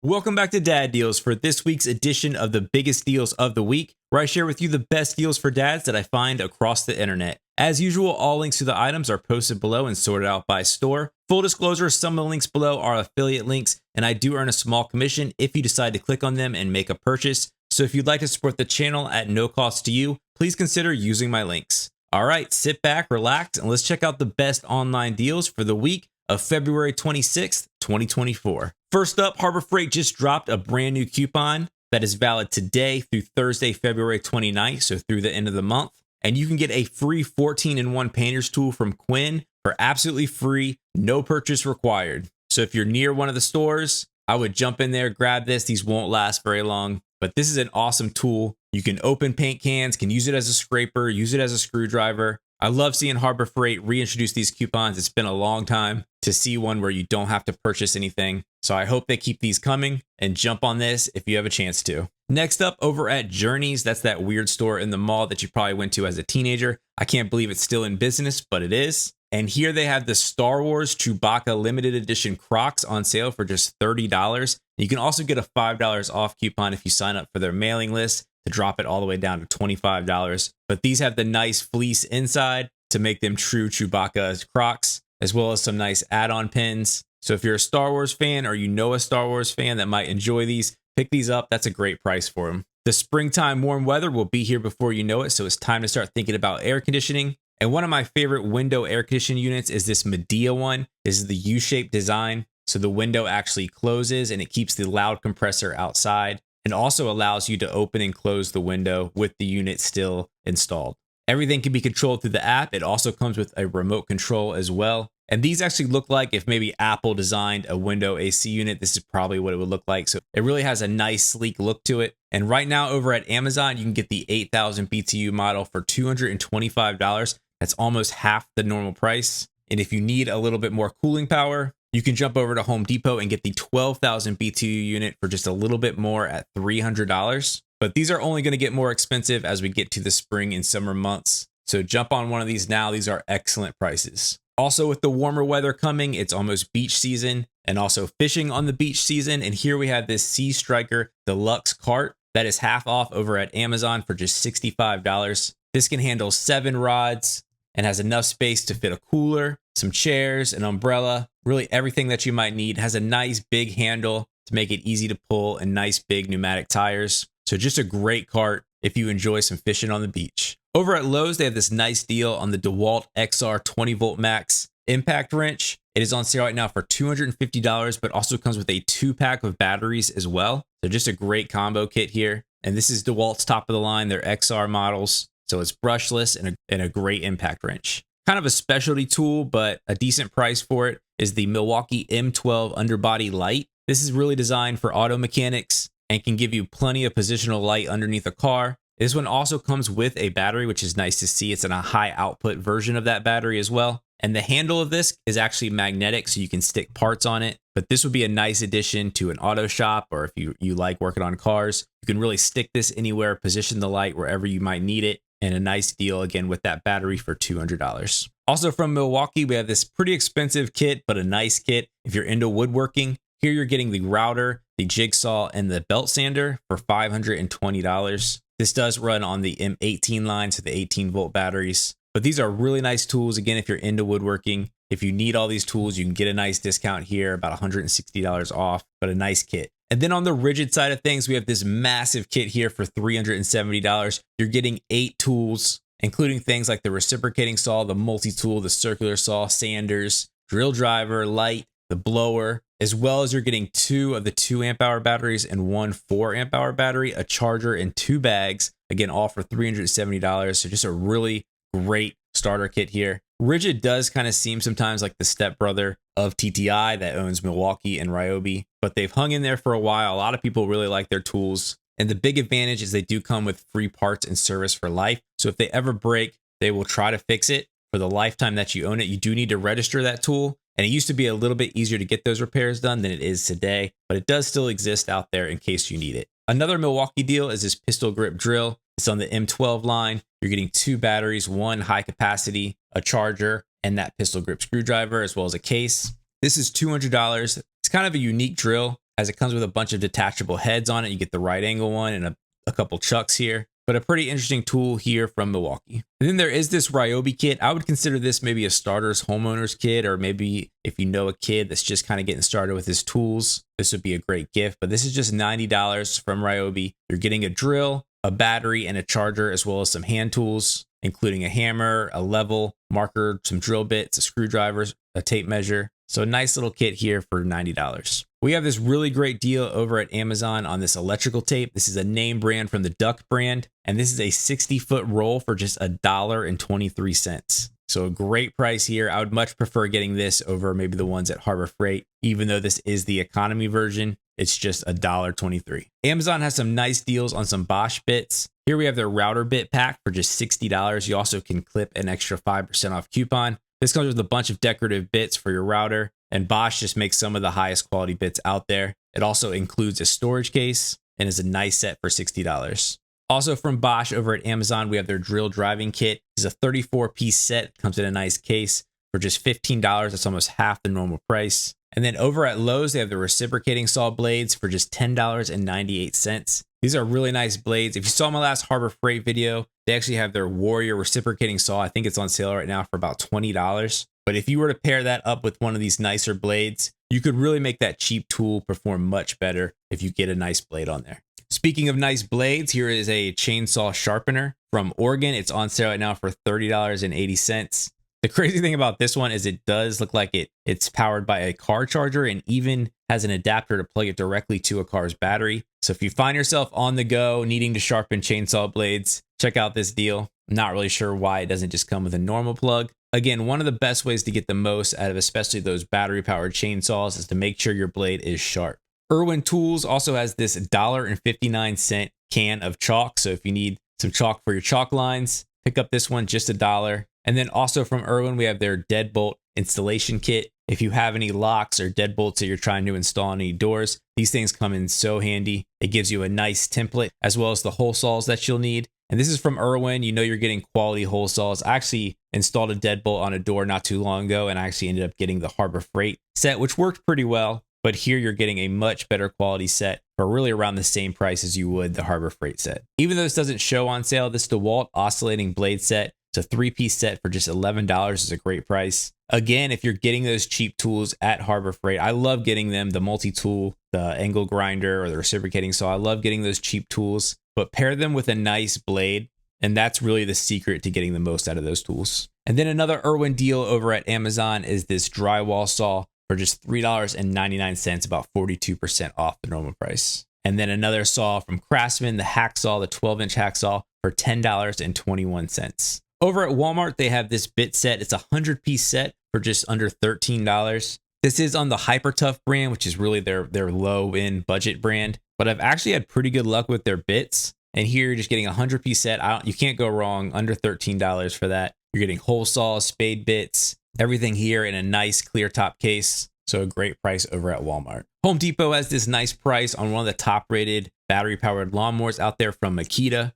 Welcome back to Dad Deals for this week's edition of the biggest deals of the week, where I share with you the best deals for dads that I find across the internet. As usual, all links to the items are posted below and sorted out by store. Full disclosure, some of the links below are affiliate links, and I do earn a small commission if you decide to click on them and make a purchase. So if you'd like to support the channel at no cost to you, please consider using my links. All right, sit back, relax, and let's check out the best online deals for the week of February 26th, 2024. First up, Harbor Freight just dropped a brand new coupon that is valid today through Thursday, February 29th, so through the end of the month. And you can get a free 14-in-1 painter's tool from Quinn for absolutely free, no purchase required. So if you're near one of the stores, I would jump in there, grab this. These won't last very long, but this is an awesome tool. You can open paint cans, can use it as a scraper, use it as a screwdriver. I love seeing Harbor Freight reintroduce these coupons. It's been a long time to see one where you don't have to purchase anything. So I hope they keep these coming and jump on this if you have a chance to. Next up, over at Journeys, that's that weird store in the mall that you probably went to as a teenager. I can't believe it's still in business, but it is. And here they have the Star Wars Chewbacca limited edition Crocs on sale for just $30. You can also get a $5 off coupon if you sign up for their mailing list to drop it all the way down to $25. But these have the nice fleece inside to make them true Chewbacca Crocs, as well as some nice add-on pins. So if you're a Star Wars fan or you know a Star Wars fan that might enjoy these, pick these up. That's a great price for them. The springtime warm weather will be here before you know it, so it's time to start thinking about air conditioning. And one of my favorite window air conditioning units is this Medea one. This is the U-shaped design, so the window actually closes and it keeps the loud compressor outside, and also allows you to open and close the window with the unit still installed. Everything can be controlled through the app. It also comes with a remote control as well. And these actually look like if maybe Apple designed a window AC unit, this is probably what it would look like. So it really has a nice sleek look to it. And right now over at Amazon, you can get the 8,000 BTU model for $225. That's almost half the normal price. And if you need a little bit more cooling power, you can jump over to Home Depot and get the 12,000 BTU unit for just a little bit more at $300. But these are only going to get more expensive as we get to the spring and summer months. So jump on one of these now. These are excellent prices. Also, with the warmer weather coming, it's almost beach season and also fishing on the beach season. And here we have this Sea Striker Deluxe cart that is half off over at Amazon for just $65. This can handle 7 rods and has enough space to fit a cooler, some chairs, an umbrella, really everything that you might need. It has a nice big handle to make it easy to pull and nice big pneumatic tires. So just a great cart if you enjoy some fishing on the beach. Over at Lowe's, they have this nice deal on the DeWalt XR 20 volt max impact wrench. It is on sale right now for $250, but also comes with a 2-pack of batteries as well. So just a great combo kit here. And this is DeWalt's top of the line, their XR models. So it's brushless and a great impact wrench. Kind of a specialty tool, but a decent price for it is the Milwaukee M12 underbody light. This is really designed for auto mechanics and can give you plenty of positional light underneath a car. This one also comes with a battery, which is nice to see. It's in a high output version of that battery as well. And the handle of this is actually magnetic, so you can stick parts on it. But this would be a nice addition to an auto shop, or if you like working on cars, you can really stick this anywhere, position the light wherever you might need it. And a nice deal, again, with that battery for $200. Also from Milwaukee, we have this pretty expensive kit, but a nice kit if you're into woodworking. Here you're getting the router, the jigsaw, and the belt sander for $520. This does run on the M18 line, so the 18 volt batteries. But these are really nice tools, again, if you're into woodworking. If you need all these tools, you can get a nice discount here, about $160 off, but a nice kit. And then on the rigid side of things, we have this massive kit here for $370. You're getting 8 tools, including things like the reciprocating saw, the multi-tool, the circular saw, sanders, drill driver, light, the blower, as well as you're getting 2 of the 2 amp hour batteries and 1 4 amp hour battery, a charger, and 2 bags. Again, all for $370. So just a really great starter kit here. Rigid does kind of seem sometimes like the stepbrother of TTI that owns Milwaukee and Ryobi, but they've hung in there for a while. A lot of people really like their tools. And the big advantage is they do come with free parts and service for life. So if they ever break, they will try to fix it for the lifetime that you own it. You do need to register that tool. And it used to be a little bit easier to get those repairs done than it is today, but it does still exist out there in case you need it. Another Milwaukee deal is this pistol grip drill. It's on the M12 line. You're getting 2 batteries, 1 high capacity, a charger, and that pistol grip screwdriver, as well as a case. This is $200. It's kind of a unique drill. as it comes with a bunch of detachable heads on it. You get the right angle one and a couple chucks here, but a pretty interesting tool here from Milwaukee. And then there is this Ryobi kit. I would consider this maybe a starter's homeowners kit, or maybe if you know a kid that's just kind of getting started with his tools, this would be a great gift. But this is just $90 from Ryobi. You're getting a drill, a battery, and a charger, as well as some hand tools, including a hammer, a level, marker, some drill bits, a screwdriver, a tape measure. So a nice little kit here for $90. We have this really great deal over at Amazon on this electrical tape. This is a name brand from the Duck brand, and this is a 60-foot roll for just $1.23. So a great price here. I would much prefer getting this over maybe the ones at Harbor Freight, even though this is the economy version. It's just $1.23. Amazon has some nice deals on some Bosch bits. Here we have their router bit pack for just $60. You also can clip an extra 5% off coupon. This comes with a bunch of decorative bits for your router, and Bosch just makes some of the highest quality bits out there. It also includes a storage case and is a nice set for $60. Also from Bosch over at Amazon, we have their drill driving kit. It's a 34-piece set. It comes in a nice case for just $15. That's almost half the normal price. And then over at Lowe's, they have the reciprocating saw blades for just $10.98. These are really nice blades. If you saw my last Harbor Freight video, they actually have their Warrior reciprocating saw. I think it's on sale right now for about $20. But if you were to pair that up with one of these nicer blades, you could really make that cheap tool perform much better if you get a nice blade on there. Speaking of nice blades, here is a chainsaw sharpener from Oregon. It's on sale right now for $30.80. The crazy thing about this one is it does look like it's powered by a car charger and even has an adapter to plug it directly to a car's battery. So if you find yourself on the go needing to sharpen chainsaw blades, check out this deal. I'm not really sure why it doesn't just come with a normal plug. Again, one of the best ways to get the most out of especially those battery powered chainsaws is to make sure your blade is sharp. Irwin Tools also has this $1.59 can of chalk. So if you need some chalk for your chalk lines, pick up this one, just $1. And then also from Irwin, we have their deadbolt installation kit. If you have any locks or deadbolts that you're trying to install on any doors, these things come in so handy. It gives you a nice template as well as the hole saws that you'll need. And this is from Irwin. You know you're getting quality hole saws. I actually installed a deadbolt on a door not too long ago, and I actually ended up getting the Harbor Freight set, which worked pretty well. But here you're getting a much better quality set for really around the same price as you would the Harbor Freight set. Even though this doesn't show on sale, this DeWalt oscillating blade set, it's a 3-piece set for just $11 is a great price. Again, if you're getting those cheap tools at Harbor Freight, I love getting them, the multi-tool, the angle grinder, or the reciprocating saw. I love getting those cheap tools, but pair them with a nice blade, and that's really the secret to getting the most out of those tools. And then another Irwin deal over at Amazon is this drywall saw for just $3.99, about 42% off the normal price. And then another saw from Craftsman, the hacksaw, the 12-inch hacksaw for $10.21. Over at Walmart, they have this bit set. It's a 100-piece set for just under $13. This is on the Hyper Tough brand, which is really their low-end budget brand. But I've actually had pretty good luck with their bits. And here you're just getting a 100-piece set. You can't go wrong, under $13 for that. You're getting hole saws, spade bits, everything here in a nice clear top case. So a great price over at Walmart. Home Depot has this nice price on one of the top-rated battery-powered lawnmowers out there from Makita.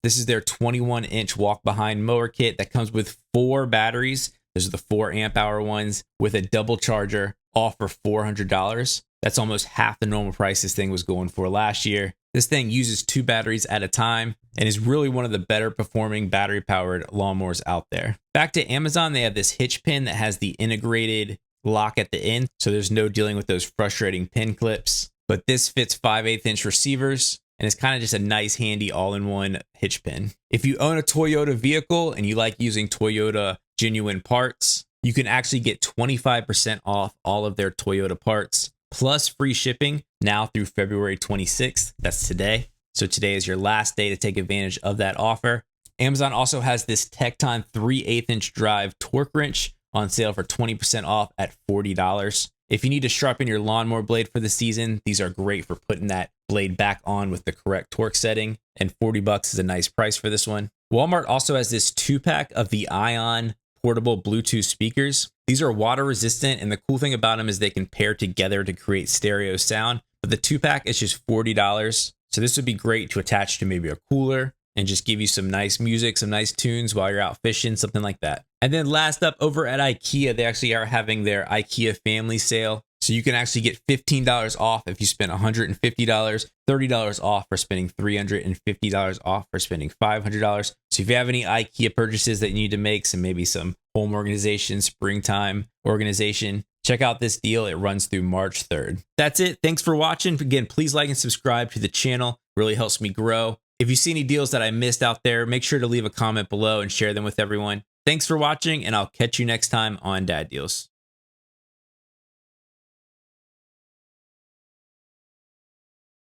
This is their 21-inch walk-behind mower kit that comes with 4 batteries. Those are the 4 amp-hour ones with a double charger, all for $400. That's almost half the normal price this thing was going for last year. This thing uses 2 batteries at a time and is really one of the better performing battery-powered lawnmowers out there. Back to Amazon, they have this hitch pin that has the integrated lock at the end, so there's no dealing with those frustrating pin clips. But this fits 5/8-inch receivers, and it's kind of just a nice, handy all-in-one hitch pin. If you own a Toyota vehicle and you like using Toyota genuine parts, you can actually get 25% off all of their Toyota parts, plus free shipping now through February 26th. That's today. So today is your last day to take advantage of that offer. Amazon also has this Tecton 3/8-inch drive torque wrench on sale for 20% off at $40. If you need to sharpen your lawnmower blade for the season, these are great for putting that blade back on with the correct torque setting, and $40 is a nice price for this one. Walmart also has this 2-pack of the Ion portable Bluetooth speakers. These are water resistant, and the cool thing about them is they can pair together to create stereo sound, but the 2-pack is just $40. So this would be great to attach to maybe a cooler and just give you some nice music, some nice tunes while you're out fishing, something like that. And then last up, over at IKEA, they actually are having their IKEA family sale. So So you can actually get $15 off if you spend $150, $30 off for spending $350 off for spending $500. So if you have any IKEA purchases that you need to make, maybe some home organization, springtime organization, check out this deal. It runs through March 3rd. That's it. Thanks for watching. Again, please like and subscribe to the channel. It really helps me grow. If you see any deals that I missed out there, make sure to leave a comment below and share them with everyone. Thanks for watching, and I'll catch you next time on Dad Deals.